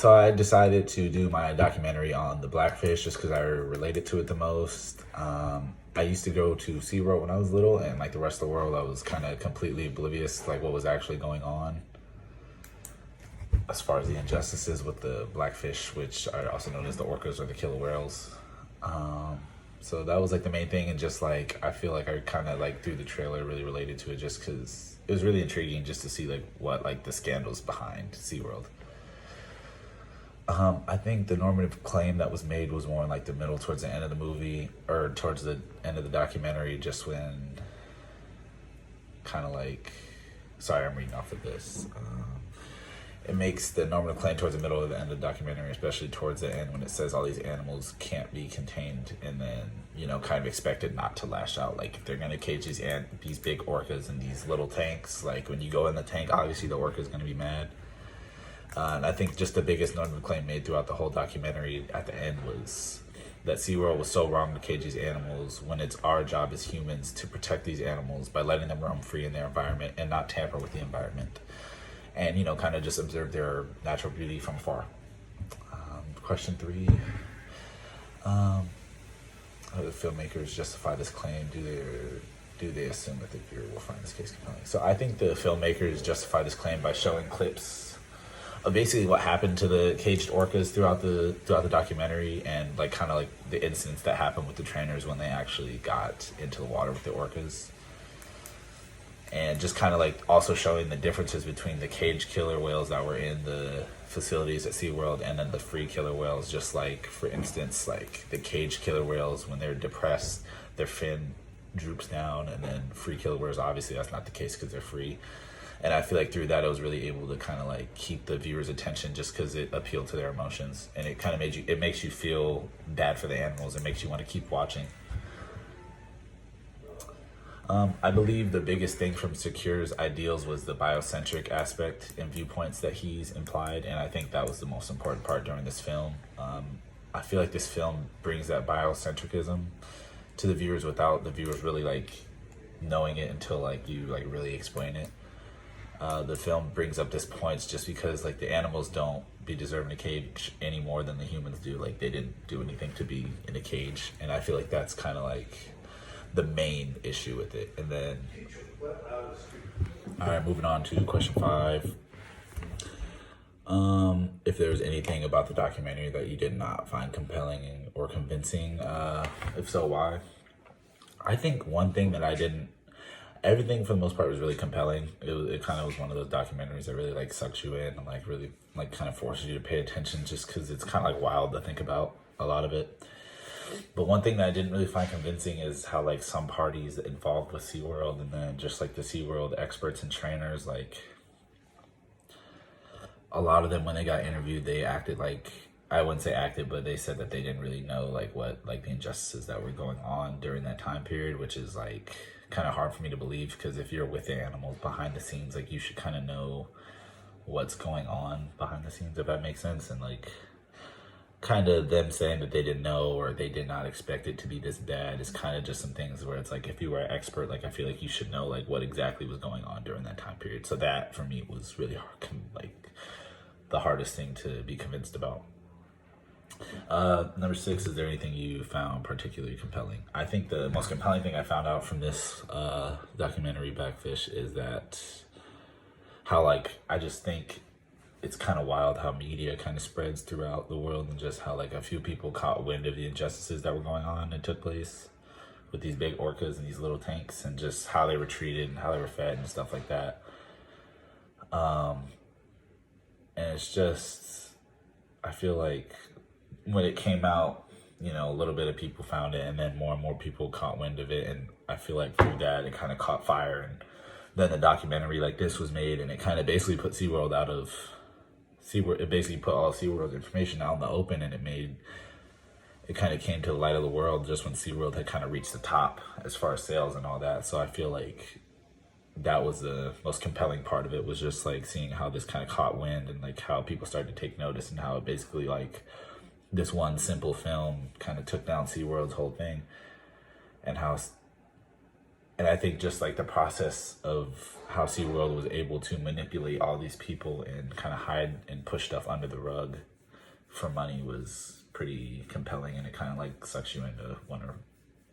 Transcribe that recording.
So I decided to do my documentary on the Blackfish just because I related to it the most. I used to go to SeaWorld when I was little, and like the rest of the world, I was kind of completely oblivious to like what was actually going on as far as the injustices with the Blackfish, which are also known as the orcas or the killer whales. So that was like the main thing, and just like I feel like I kind of like through the trailer really related to it just because it was really intriguing just to see like what like the scandals behind SeaWorld. I think the normative claim that was made was more in like the middle towards the end of the movie or towards the end of the documentary, just when kind of like, sorry, I'm reading off of this. It makes the normative claim towards the middle of the end of the documentary, especially towards the end when it says all these animals can't be contained, and then kind of expected not to lash out. Like if they're gonna cage these big orcas in these little tanks, like when you go in the tank, obviously the orca is gonna be mad. And I think just the biggest normative claim made throughout the whole documentary at the end was that SeaWorld was so wrong to cage these animals when it's our job as humans to protect these animals by letting them roam free in their environment and not tamper with the environment. And, kind of just observe their natural beauty from afar. Question 3. How do the filmmakers justify this claim? Do they assume that the viewer will find this case compelling? So I think the filmmakers justify this claim by showing clips of basically what happened to the caged orcas throughout the documentary, and like kind of like the incidents that happened with the trainers when they actually got into the water with the orcas, and just kind of like also showing the differences between the caged killer whales that were in the facilities at SeaWorld and then the free killer whales. Just like, for instance, like the caged killer whales, when they're depressed, their fin droops down, and then free killer whales, obviously that's not the case because they're free. And I feel like through that, I was really able to kind of like keep the viewer's attention just because it appealed to their emotions. And it kind of makes you feel bad for the animals. It makes you want to keep watching. I believe the biggest thing from Secure's ideals was the biocentric aspect and viewpoints that he's implied. And I think that was the most important part during this film. I feel like this film brings that biocentricism to the viewers without the viewers really like knowing it until like you like really explain it. The film brings up this points just because like the animals don't be deserving a cage any more than the humans do. Like they didn't do anything to be in a cage, and I feel like that's kind of like the main issue with it. And then, all right, moving on to question 5. If there was anything about the documentary that you did not find compelling or convincing, if so, why? I think one thing that I didn't. Everything for the most part was really compelling. It kind of was one of those documentaries that really like sucks you in and like really like kind of forces you to pay attention just because it's kind of like wild to think about a lot of it. But one thing that I didn't really find convincing is how like some parties involved with SeaWorld, and then just like the SeaWorld experts and trainers, like a lot of them when they got interviewed, they acted like, I wouldn't say acted, but they said that they didn't really know like what like the injustices that were going on during that time period, which is like kind of hard for me to believe, because if you're with the animals behind the scenes, like you should kind of know what's going on behind the scenes, if that makes sense. And like kind of them saying that they didn't know or they did not expect it to be this bad is kind of just some things where it's like, if you were an expert, like I feel like you should know like what exactly was going on during that time period. So that for me was really hard, like the hardest thing to be convinced about. Number 6, is there anything you found particularly compelling? I think the most compelling thing I found out from this documentary, Blackfish, is that how like I just think it's kind of wild how media kind of spreads throughout the world, and just how like a few people caught wind of the injustices that were going on and took place with these big orcas and these little tanks, and just how they were treated and how they were fed and stuff like that. And it's just, I feel like when it came out, a little bit of people found it, and then more and more people caught wind of it, and I feel like through that it kind of caught fire, and then the documentary like this was made, and it kind of basically put SeaWorld out of SeaWorld. It basically put all SeaWorld's information out in the open, and it kind of came to the light of the world just when SeaWorld had kind of reached the top as far as sales and all that. So I feel like that was the most compelling part of it, was just like seeing how this kind of caught wind, and like how people started to take notice, and how it basically like this one simple film kind of took down SeaWorld's whole thing. And I think just like the process of how SeaWorld was able to manipulate all these people and kind of hide and push stuff under the rug for money was pretty compelling, and it kind of like sucks you into